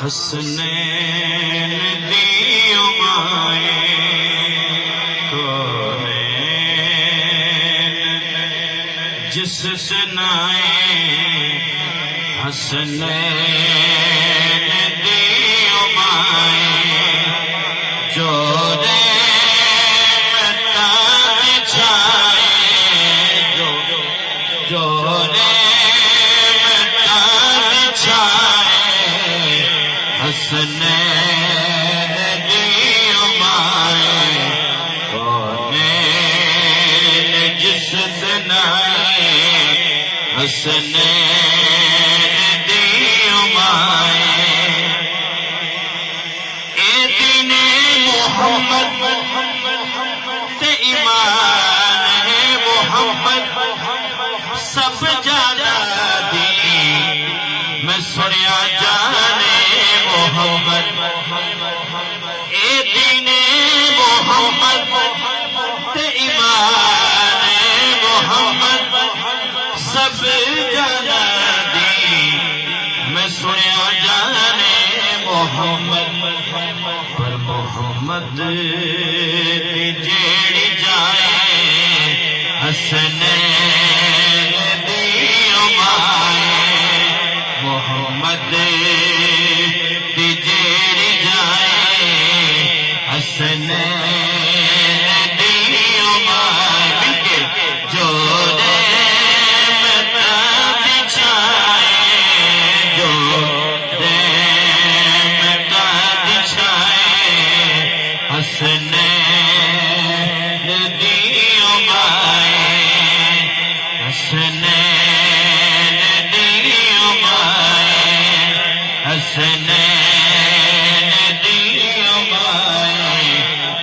حسنین دیو مائے کونین جس سنائے حسنین دیو مائے جورے مٹا چھائے جورے حسنین دیو مائے کونین جس سنائے حسنین دیو مائے اے دین محمد تے ایمان ہے محمد سب جانا دی میں سنیا جانے محمد اے دین محمد تے ایمان محمد سب جانا دی میں سنیا جانے محمد پر محمد جیڑ جائے حسنین دیو مائے محمد حسنین دیو مائے جورے مٹا بچھائے جورے مٹا بچھائے حسنین دیو مائے حسنین دیو مائے حسنین دیو مائے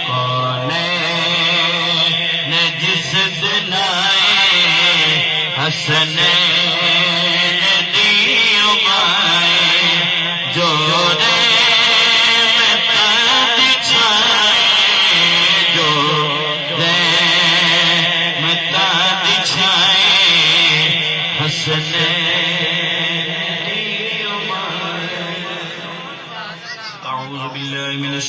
کونین جس سنائے حسنین